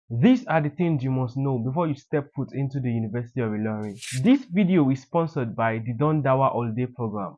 These are the things you must know before you step foot into the University of Ilorin. This video is sponsored by the Don Dawa Holiday Program.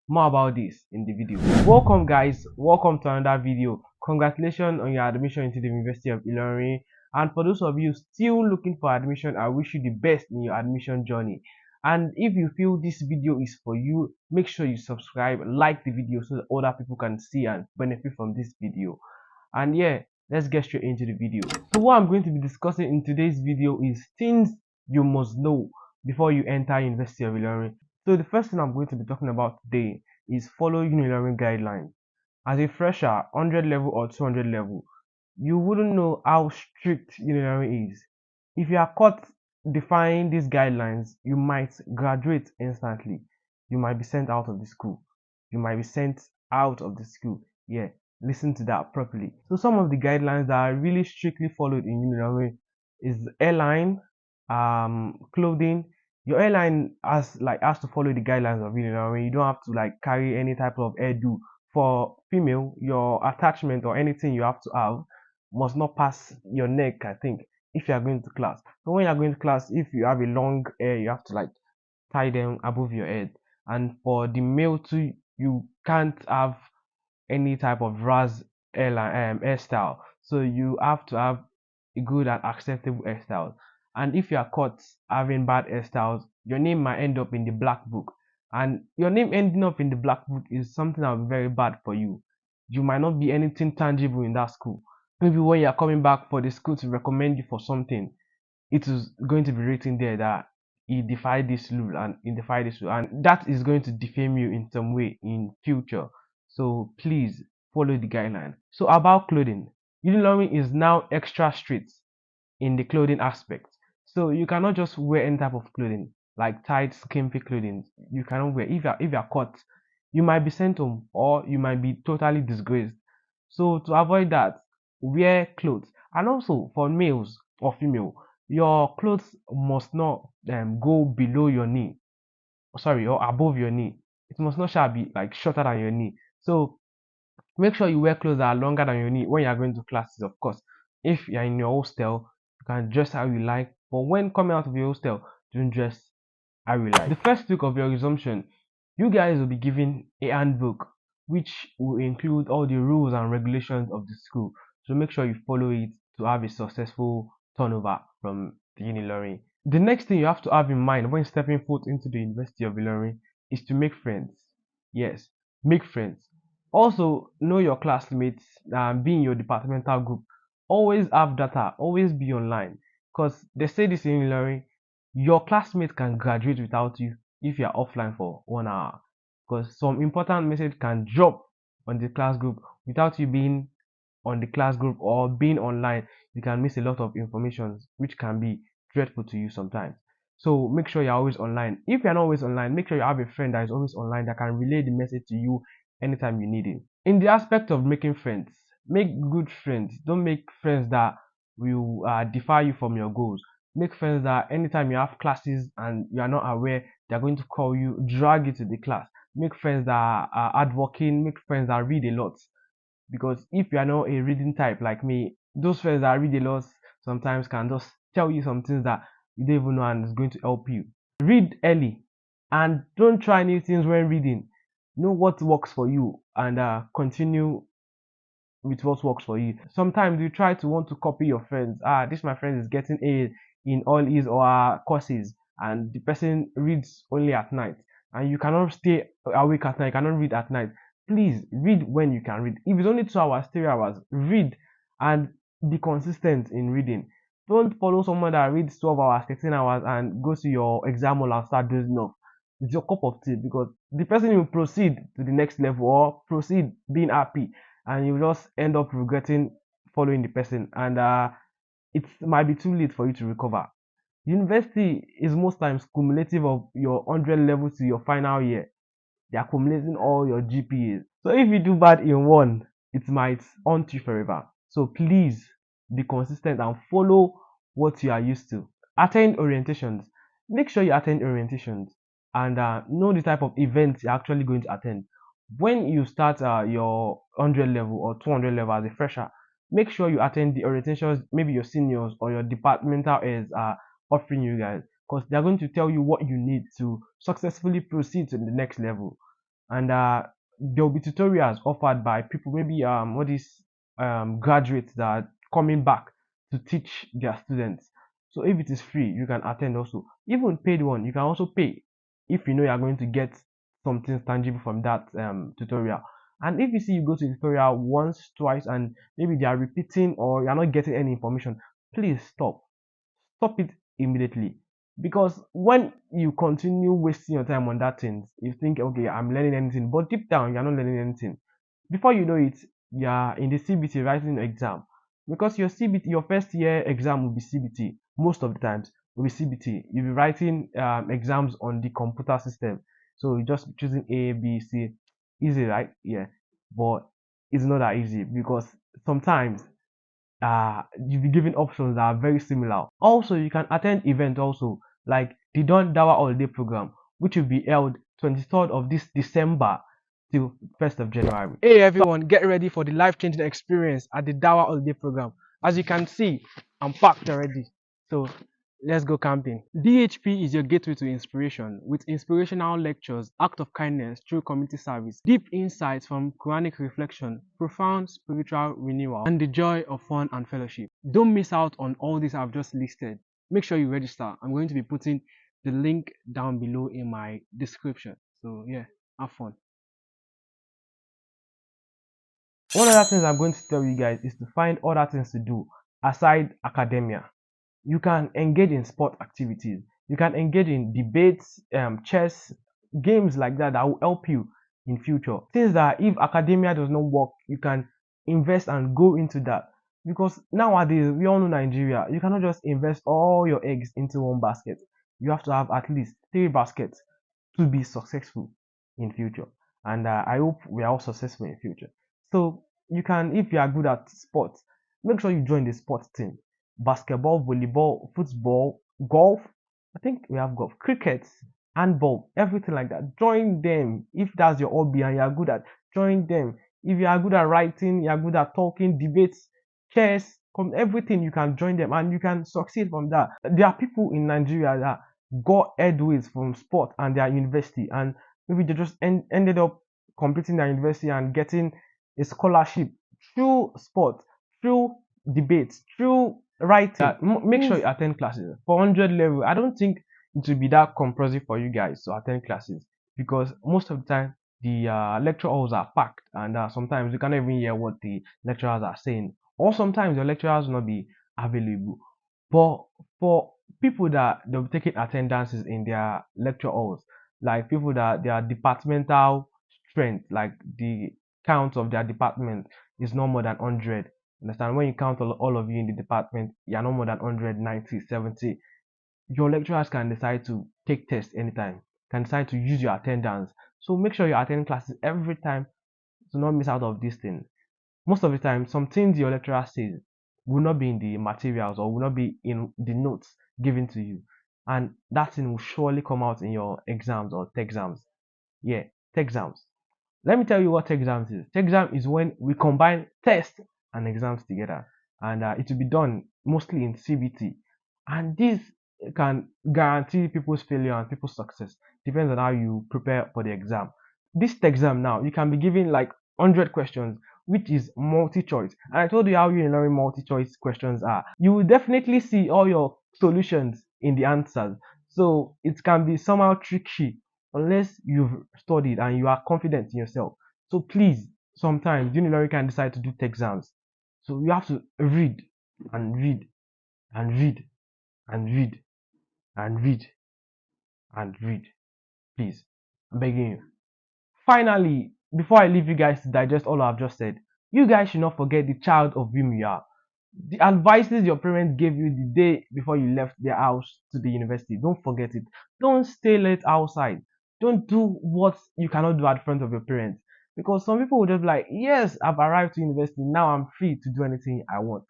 More about this in the video. Welcome guys, welcome to another video. Congratulations on your admission into the University of Ilorin. And for those of you still looking for admission, I wish you the best in your admission journey. And if you feel this video is for you, make sure you subscribe, like the video so that other people can see and benefit from this video. And yeah, let's get straight into the video. So what I'm going to be discussing in today's video is things you must know before you enter University of Ilorin. So the first thing I'm going to be talking about today is follow Unilorin guidelines. As a fresher, 100 level or 200 level, you wouldn't know how strict Unilorin is. If you are caught defying these guidelines, you might graduate instantly. You might be sent out of the school. You might be sent out of the school. Yeah, listen to that properly. So some of the guidelines that are really strictly followed in Unilorin is airline, clothing. Your airline has to follow the guidelines of Unilorin. You don't have to like carry any type of hairdo. For female, your attachment or anything you have to have must not pass your neck, I think, if you are going to class. So when you are going to class, if you have a long hair, you have to like tie them above your head. And for the male too, you can't have any type of ras hairstyle. So you have to have a good and acceptable hairstyle. And if you are caught having bad hairstyles, your name might end up in the black book. And your name ending up in the black book is something that will be very bad for you. You might not be anything tangible in that school. Maybe when you are coming back for the school to recommend you for something, it is going to be written there that he defied this rule and he defied this rule, and that is going to defame you in some way in future. So please follow the guideline. So about clothing, Unilorin is now extra strict in the clothing aspect. So you cannot just wear any type of clothing like tight, skimpy clothing. You cannot wear. If you're caught, you might be sent home or you might be totally disgraced. So to avoid that, wear clothes. And also for males or female, your clothes must not go below your knee. Sorry, or above your knee. It must not shall be like shorter than your knee. So make sure you wear clothes that are longer than your knee when you are going to classes, of course. If you're in your hostel, you can dress how you like. But when coming out of your hostel, don't dress how you like. The first week of your resumption, you guys will be given a handbook which will include all the rules and regulations of the school. So make sure you follow it to have a successful turnover from the Unilorin. The next thing you have to have in mind when stepping foot into the University of Ilorin is to make friends. Yes, make friends. Also, know your classmates and be in your departmental group. Always have data, always be online. Because they say this in Ilorin, your classmates can graduate without you if you are offline for 1 hour. Because some important message can drop on the class group without you being on the class group or being online. You can miss a lot of information which can be dreadful to you sometimes. So make sure you're always online. If you're not always online, make sure you have a friend that is always online that can relay the message to you anytime you need it. In the aspect of making friends, make good friends. Don't make friends that will defy you from your goals. Make friends that anytime you have classes and you are not aware, they're going to call you, drag you to the class. Make friends that are hardworking. Make friends that read a lot. Because if you are not a reading type like me, those friends that read a lot sometimes can just tell you some things that you don't even know and it's going to help you. Read early and don't try new things when reading. Know what works for you and continue with what works for you. Sometimes you try to want to copy your friends. This my friend is getting A in all his or her courses, and the person reads only at night, and you cannot stay awake at night. You cannot read at night. Please read when you can read. If it's only 2 hours, 3 hours, read and be consistent in reading. Don't follow someone that reads 12 hours, 13 hours, and go to your exam hall and start dozing off. It's your cup of tea because the person will proceed to the next level or proceed being happy, and you just end up regretting following the person, and it might be too late for you to recover. University is most times cumulative of your 100 levels to your final year. They are accumulating all your GPAs. So if you do bad in one, it might haunt you forever. So please be consistent and follow what you are used to. Attend orientations. Make sure you attend orientations and know the type of events you're actually going to attend. When you start your 100 level or 200 level as a fresher, make sure you attend the orientations maybe your seniors or your departmental heads are offering you guys, because they're going to tell you what you need to successfully proceed to the next level. And there will be tutorials offered by people, maybe what is graduates that are coming back to teach their students. So if it is free, you can attend also. Even paid one, you can also pay if you know you are going to get something tangible from that tutorial. And if you see you go to the tutorial once, twice, and maybe they are repeating or you're not getting any information, please stop it immediately. Because when you continue wasting your time on that thing, you think, okay, I'm learning anything, but deep down you're not learning anything. Before you know it, you're in the CBT writing an exam. Because your CBT, your first year exam will be CBT. Most of the times will be CBT. You'll be writing exams on the computer system. So you're just choosing A, B, C. Easy, right? Yeah. But it's not that easy, because sometimes you'll be given options that are very similar. Also, you can attend events also, like the Don Dawa Holiday Program, which will be held 23rd of this December till 1st of January. Hey everyone, get ready for the life-changing experience at the Dawa Holiday Program. As you can see, I'm packed already. So let's go camping. DHP is your gateway to inspiration, with inspirational lectures, act of kindness through community service, deep insights from Quranic reflection, profound spiritual renewal, and the joy of fun and fellowship. Don't miss out on all these I've just listed. Make sure you register. I'm going to be putting the link down below in my description. So yeah, have fun. One other things I'm going to tell you guys is to find other things to do aside academia. You can engage in sport activities. You can engage in debates, chess, games like that that will help you in future. Things that if academia does not work, you can invest and go into that. Because nowadays, we all know Nigeria, you cannot just invest all your eggs into one basket. You have to have at least 3 baskets to be successful in future. And I hope we are all successful in future. So you can, if you are good at sports, make sure you join the sports team. Basketball, volleyball, football, golf. I think we have golf, cricket, handball, everything like that. Join them if that's your hobby and you are good at. Join them. If you are good at writing, you are good at talking, debates, chess, everything, you can join them and you can succeed from that. There are people in Nigeria that got headways from sport and their university, and maybe they just ended up completing their university and getting a scholarship through sport, through debates, through writing. Make sure you attend classes for 100 level. I don't think it will be that compulsory for you guys to attend classes, because most of the time the lecture halls are packed, and sometimes you cannot even hear what the lecturers are saying, or sometimes your lecturers will not be available. But for people that they'll be taking attendances in their lecture halls, like people that their departmental strength, like the count of their department is no more than 100. Understand? When you count all of you in the department, you're no more than 100, 90, 70. Your lecturers can decide to take tests anytime, can decide to use your attendance. So make sure you attend classes every time to not miss out of this thing. Most of the time, some things your lecturer says will not be in the materials or will not be in the notes given to you. And that thing will surely come out in your exams or tech exams. Yeah, tech exams. Let me tell you what tech exams is. Tech exam is when we combine tests and exams together, and it will be done mostly in CBT. And this can guarantee people's failure and people's success. Depends on how you prepare for the exam. This tech exam now, you can be given like 100 questions, which is multi-choice. And I told you how Unilorin multi-choice questions are. You will definitely see all your solutions in the answers. So it can be somehow tricky unless you've studied and you are confident in yourself. So please, sometimes Unilorin can decide to do tech exams. So you have to read and read and read and read and read and read. Please, I'm begging you. Finally, before I leave you guys to digest all I've just said, you guys should not forget the child of whom you are. The advices your parents gave you the day before you left their house to the university, don't forget it. Don't stay late outside. Don't do what you cannot do at front of your parents. Because some people will just be like, yes, I've arrived to university, now I'm free to do anything I want.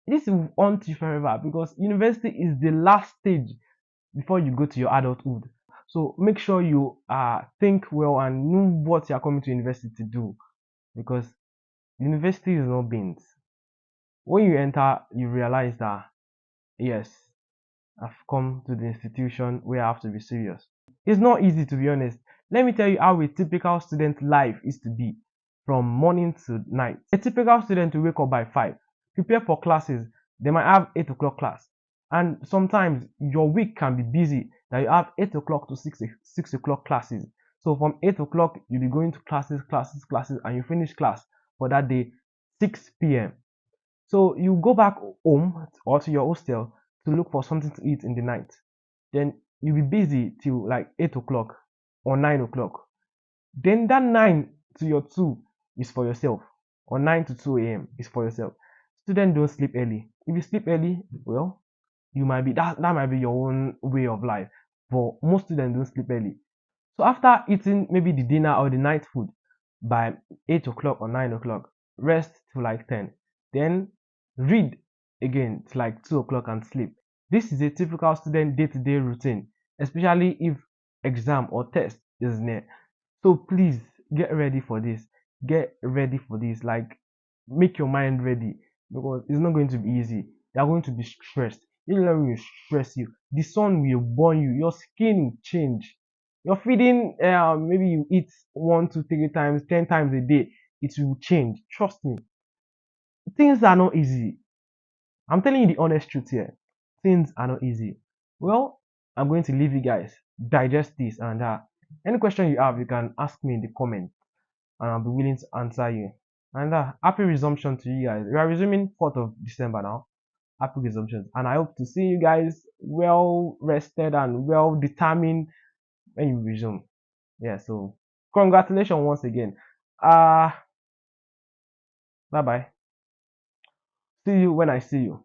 This will haunt you forever, because university is the last stage before you go to your adulthood. So make sure you think well and know what you're coming to university to do, because university is not beans. When you enter, you realize that yes, I've come to the institution where I have to be serious. It's not easy, to be honest. Let me tell you how a typical student life is to be from morning to night. A typical student will wake up by 5, prepare for classes. They might have 8 o'clock class. And sometimes your week can be busy that you have 8 o'clock to 6 o'clock classes. So from 8 o'clock, you'll be going to classes, and you finish class for that day 6 p.m. So you go back home or to your hostel to look for something to eat in the night. Then you'll be busy till like 8 o'clock or 9 o'clock. Then that 9 to your 2 is for yourself, or 9 to 2 a.m. is for yourself. Students don't sleep early. If you sleep early, well, you might be that might be your own way of life. But most students don't sleep early. So after eating maybe the dinner or the night food by 8 o'clock or 9 o'clock, rest till like 10. Then read again till like 2 o'clock and sleep. This is a typical student day-to-day routine, especially if exam or test is near. So please get ready for this. Get ready for this. Like, make your mind ready, because it's not going to be easy. You are going to be stressed. Unilorin will stress you. The sun will burn you. Your skin will change. Your feeding, maybe you eat 1, 2, 3 times, 10 times a day. It will change. Trust me. Things are not easy. I'm telling you the honest truth here. Things are not easy. Well, I'm going to leave you guys. Digest this, and any question you have, you can ask me in the comments, and I'll be willing to answer you. And happy resumption to you guys. We are resuming 4th of December now. Happy resumption. And I hope to see you guys well rested and well determined when you resume. Yeah, so congratulations once again. Bye bye. See you when I see you.